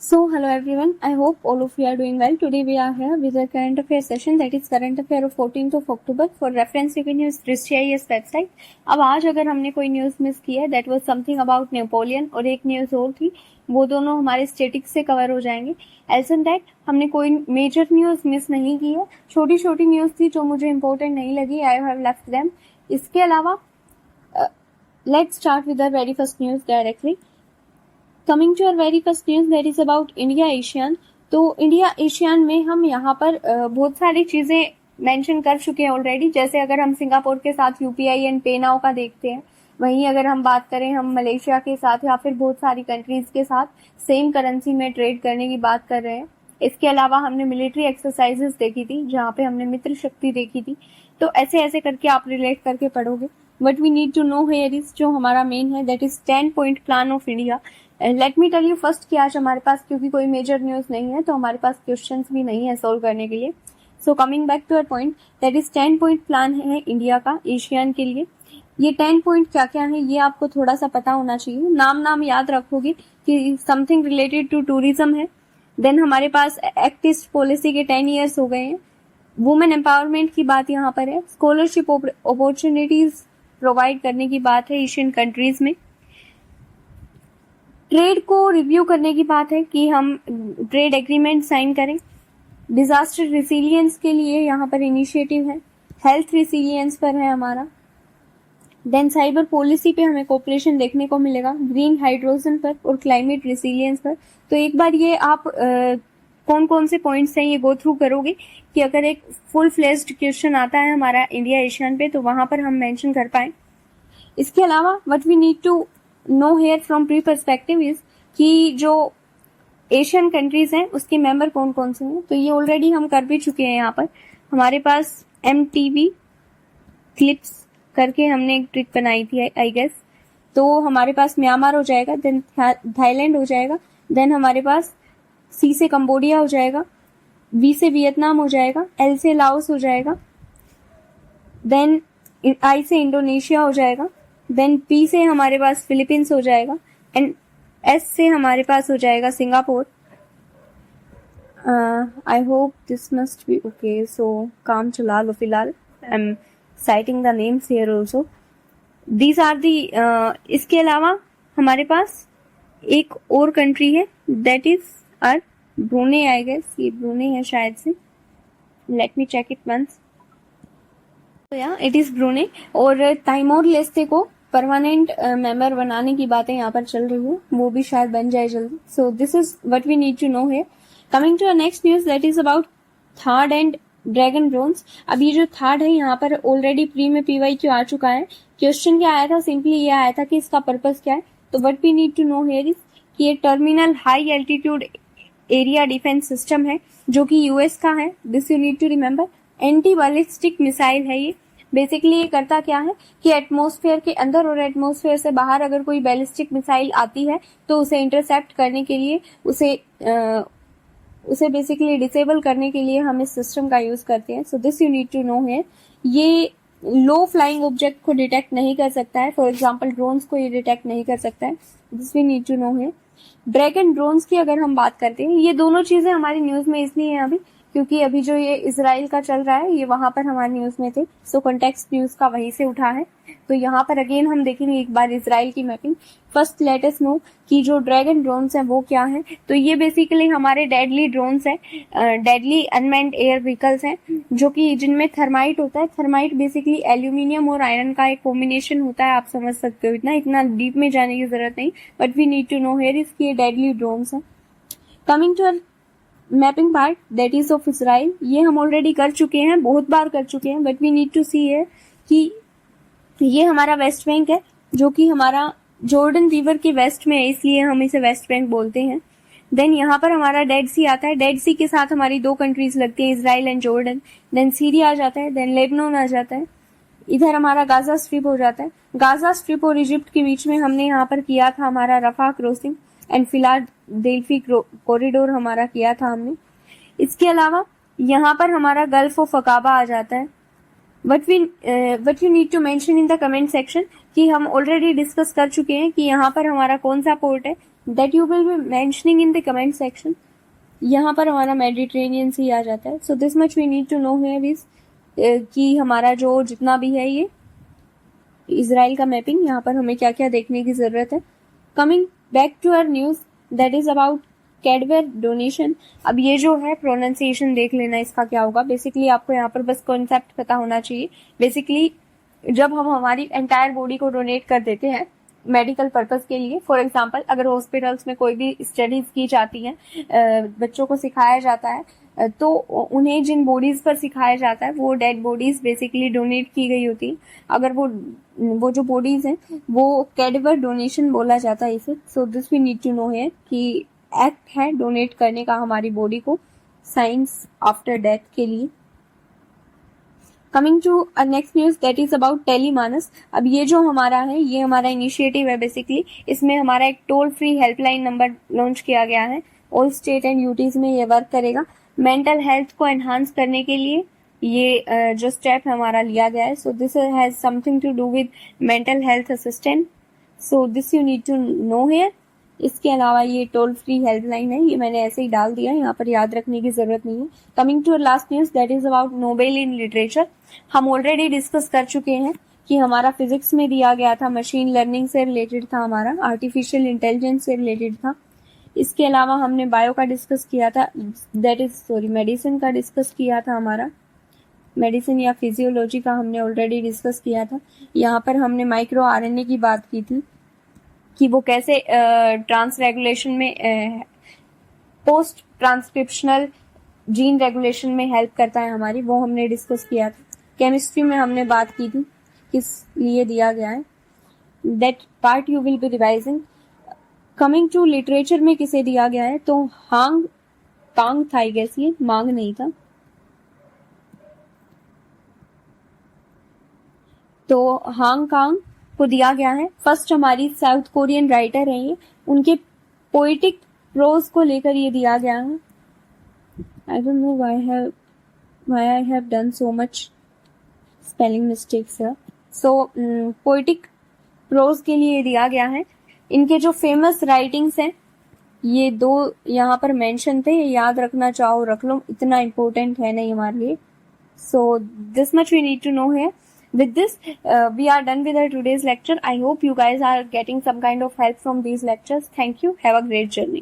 So, hello everyone. I hope all of you are doing well. Today we are here with a current affairs session, that is current affair of 14th of October. For reference, you can use GIS website. अब आज अगर हमने कोई news miss की है, that was something about Napoleon, और एक news और थी, वो दोनों हमारे स्टेटिक्स से कवर हो जाएंगे. एल्स एंड दैट हमने कोई मेजर न्यूज मिस नहीं की है. छोटी छोटी न्यूज थी जो मुझे इंपॉर्टेंट नहीं लगी. I have left them. इसके अलावा let's start with the very first news directly. Coming to our very first news, that is about India ASEAN. तो इंडिया एशियन में हम यहाँ पर बहुत सारी चीजें मेंशन कर चुके हैं ऑलरेडी. जैसे अगर हम सिंगापुर के साथ यूपीआई एंड पे नाउ का देखते हैं, वहीं अगर हम बात करें हम मलेशिया के साथ या फिर बहुत सारी कंट्रीज के साथ सेम करेंसी में ट्रेड करने की बात कर रहे हैं. इसके अलावा हमने मिलिट्री एक्सरसाइजेस देखी थी जहाँ पे हमने मित्र शक्ति देखी थी. तो ऐसे ऐसे करके आप रिलेट करके पढ़ोगे. But we need to know here is जो हमारा मेन है, that is 10 point plan of India. Let me tell you first कि आज हमारे पास क्योंकि कोई मेजर न्यूज नहीं है तो हमारे पास क्वेश्चंस भी नहीं है सोल्व करने के लिए. So coming back to our point, that is 10 point plan है इंडिया का एशियन के लिए. ये 10 पॉइंट क्या क्या है ये आपको थोड़ा सा पता होना चाहिए. नाम याद रखोगे कि समथिंग रिलेटेड टू टूरिज्म है. देन हमारे पास एक्ट ईस्ट पॉलिसी के 10 ईयर्स हो गए हैं. वुमेन एम्पावरमेंट की बात यहाँ पर है. स्कॉलरशिप अपॉर्चुनिटीज प्रोवाइड करने की बात है एशियन कंट्रीज में. ट्रेड को रिव्यू करने की बात है कि हम ट्रेड एग्रीमेंट साइन करें. डिजास्टर रिसिलियंस के लिए यहाँ पर इनिशिएटिव है. हेल्थ रिसिलियंस पर है हमारा. देन साइबर पॉलिसी पे हमें कोऑपरेशन देखने को मिलेगा. ग्रीन हाइड्रोजन पर और क्लाइमेट रिसिलियंस पर. तो एक बार ये आप कौन कौन से पॉइंट्स हैं ये गो थ्रू करोगे कि अगर एक फुल फ्लेज्ड क्वेश्चन आता है हमारा इंडिया एशियन पे तो वहां पर हम मेंशन कर पाए. इसके अलावा what we need to know here from pre perspective is कि जो एशियन कंट्रीज हैं उसके मेंबर कौन कौन से हैं. तो ये ऑलरेडी हम कर भी चुके हैं. यहाँ पर हमारे पास MTV क्लिप्स करके हमने एक ट्रिक बनाई थी आई गेस. तो हमारे पास म्यांमार हो जाएगा, देन थाईलैंड हो जाएगा, देन हमारे पास C से कंबोडिया हो जाएगा, V से वियतनाम हो जाएगा, L से लाओस हो जाएगा, देन I से इंडोनेशिया हो जाएगा, देन P से हमारे पास फिलीपींस हो जाएगा, एंड S से हमारे पास हो जाएगा Singapore. I hope this must be okay. So काम चला लो फिलहाल. I am citing the names here also. These are the. इसके अलावा हमारे पास एक और कंट्री है, that is are Brunei. I guess ये ब्रूने है शायद से. Let me check it once. It is Brunei. और ताइमोर लेस्ते को परमानेंट मेंबर बनाने की बातें यहाँ पर चल रही है, वो भी शायद बन जाए जल्दी. So this is what we need to know है. Coming to next news, that is about third and dragon drones. अब ये जो थर्ड है यहाँ पर ऑलरेडी प्री में PYQ आ चुका है. क्वेश्चन क्या आया था, सिंपली ये आया था कि इसका पर्पस क्या है. तो what we need to know here is कि ये terminal high altitude area defence system है जो कि US का है. This you need to remember. Anti ballistic missile है ये. बेसिकली ये करता क्या है कि एटमॉस्फेयर के अंदर और एटमॉस्फेयर से बाहर अगर कोई बैलिस्टिक मिसाइल आती है तो उसे इंटरसेप्ट करने के लिए, उसे बेसिकली डिसेबल करने के लिए हम इस सिस्टम का यूज करते हैं. So this you need to know है. ये लो फ्लाइंग ऑब्जेक्ट को डिटेक्ट नहीं कर सकता है. फॉर एग्जाम्पल ड्रोन्स को ये डिटेक्ट नहीं कर सकता है. This we need to know है. ड्रैगन ड्रोन्स की अगर हम बात करते हैं, ये दोनों चीजें हमारी न्यूज में इसलिए हैं अभी क्योंकि अभी जो ये इजराइल का चल रहा है ये वहां पर हमारी न्यूज में थे. सो कॉन्टेक्स्ट न्यूज का वहीं से उठा है. तो यहाँ पर अगेन हम देखेंगे एक बार इजराइल की mapping. First let us know कि जो ड्रैगन ड्रोन्स हैं वो क्या है. तो ये बेसिकली हमारे डेडली ड्रोन्स हैं, डेडली अनमैन्ड एयर व्हीकल्स हैं जो कि जिनमें थर्माइट होता है. थर्माइट बेसिकली एल्यूमिनियम और आयरन का एक कॉम्बिनेशन होता है. आप समझ सकते हो, इतना डीप में जाने की जरूरत नहीं. But we need to know here इसकी ये डेडली ड्रोन्स हैं. Coming to mapping part, that is of Israel. ये हम ऑलरेडी कर चुके हैं, बहुत बार कर चुके हैं. बट वी नीड टू सी है कि ये हमारा वेस्ट बैंक है जो कि हमारा जॉर्डन रिवर के वेस्ट में है, इसलिए हम इसे वेस्ट बैंक बोलते हैं. देन यहाँ पर हमारा डेड सी आता है. डेड सी के साथ हमारी दो कंट्रीज लगती हैं, Israel and Jordan. Then Syria आ जाता है, देन लेबनान आ जाता है. इधर हमारा गाजा स्ट्रिप हो जाता है. गाजा स्ट्रिप और इजिप्ट के बीच में हमने यहाँ पर किया था हमारा रफा क्रॉसिंग एंड फिलाडेल्फी कॉरिडोर हमारा किया था हमने. इसके अलावा यहाँ पर हमारा गल्फ ऑफ अकाबा आ जाता है. what you need to mention in the comment section कि हम already discuss कर चुके हैं कि यहाँ पर हमारा कौन सा port है, that you will be mentioning in the comment section. यहाँ पर हमारा मेडिटेरेनियन सी आ जाता है. So this much we need to know here is कि हमारा जो जितना भी है ये इजराइल का मैपिंग, यहाँ पर हमें क्या क्या देखने की जरूरत है. Coming back to our news that is about cadaver donation. अब ये जो है प्रोनाउंसिएशन देख लेना इसका क्या होगा. बेसिकली आपको यहाँ पर बस कॉन्सेप्ट पता होना चाहिए. बेसिकली जब हम हमारी एंटायर बॉडी को डोनेट कर देते हैं मेडिकल पर्पस के लिए, फॉर एग्जांपल अगर हॉस्पिटल्स में कोई भी स्टडीज की जाती हैं, बच्चों को सिखाया जाता है, तो उन्हें जिन बॉडीज पर सिखाया जाता है वो डेड बॉडीज बेसिकली डोनेट की गई होती है. अगर वो जो बॉडीज हैं वो कैडेवर डोनेशन बोला जाता है इसे. So this we need to know है कि एक्ट है डोनेट करने का हमारी बॉडी को साइंस आफ्टर डेथ के लिए. Coming to next news that is about Telemanas. अब ये जो हमारा है ये हमारा इनिशिएटिव है. बेसिकली इसमें हमारा एक toll free helpline number launch किया गया है. ऑल स्टेट एंड यूटीज में ये वर्क करेगा. मेंटल हेल्थ को एनहांस करने के लिए ये जो स्टेप हमारा लिया गया है. So this has something to do with mental health assistant. So this you need to know here. इसके अलावा ये टोल फ्री हेल्पलाइन है, ये मैंने ऐसे ही डाल दिया, यहाँ पर याद रखने की जरूरत नहीं है. Coming to last news that is about Nobel in literature. हम ऑलरेडी डिस्कस कर चुके हैं कि हमारा फिजिक्स में दिया गया था, मशीन लर्निंग से रिलेटेड था, हमारा आर्टिफिशियल इंटेलिजेंस से रिलेटेड था. इसके अलावा हमने बायो का डिस्कस किया था, दैट इज मेडिसिन का डिस्कस किया था. हमारा मेडिसिन या फिजियोलॉजी का हमने ऑलरेडी डिस्कस किया था. यहाँ पर हमने माइक्रो आरएनए की बात की थी कि वो कैसे ट्रांस रेगुलेशन में पोस्ट ट्रांसक्रिप्शनल जीन रेगुलेशन में हेल्प करता है हमारी, वो हमने डिस्कस किया था. केमिस्ट्री में हमने बात की थी किस लिए दिया गया है, that part you will be revising. Coming to literature में किसे दिया गया है, तो हांग कांग था, आई गेस ये मांग नहीं था. तो हांग कांग को दिया गया है. फर्स्ट हमारी साउथ कोरियन राइटर है ये, उनके पोएटिक प्रोज को लेकर ये दिया गया है. I don't know why I have done so much spelling mistakes here. So poetic prose के लिए दिया गया है. इनके जो फेमस राइटिंग्स हैं ये दो यहाँ पर मेंशन थे, ये याद रखना चाहो रख लो, इतना इम्पोर्टेंट है नहीं हमारे लिए. So this much we need to know है. With this, we are done with our today's lecture. I hope you guys are getting some kind of help from these lectures. Thank you. Have a great journey.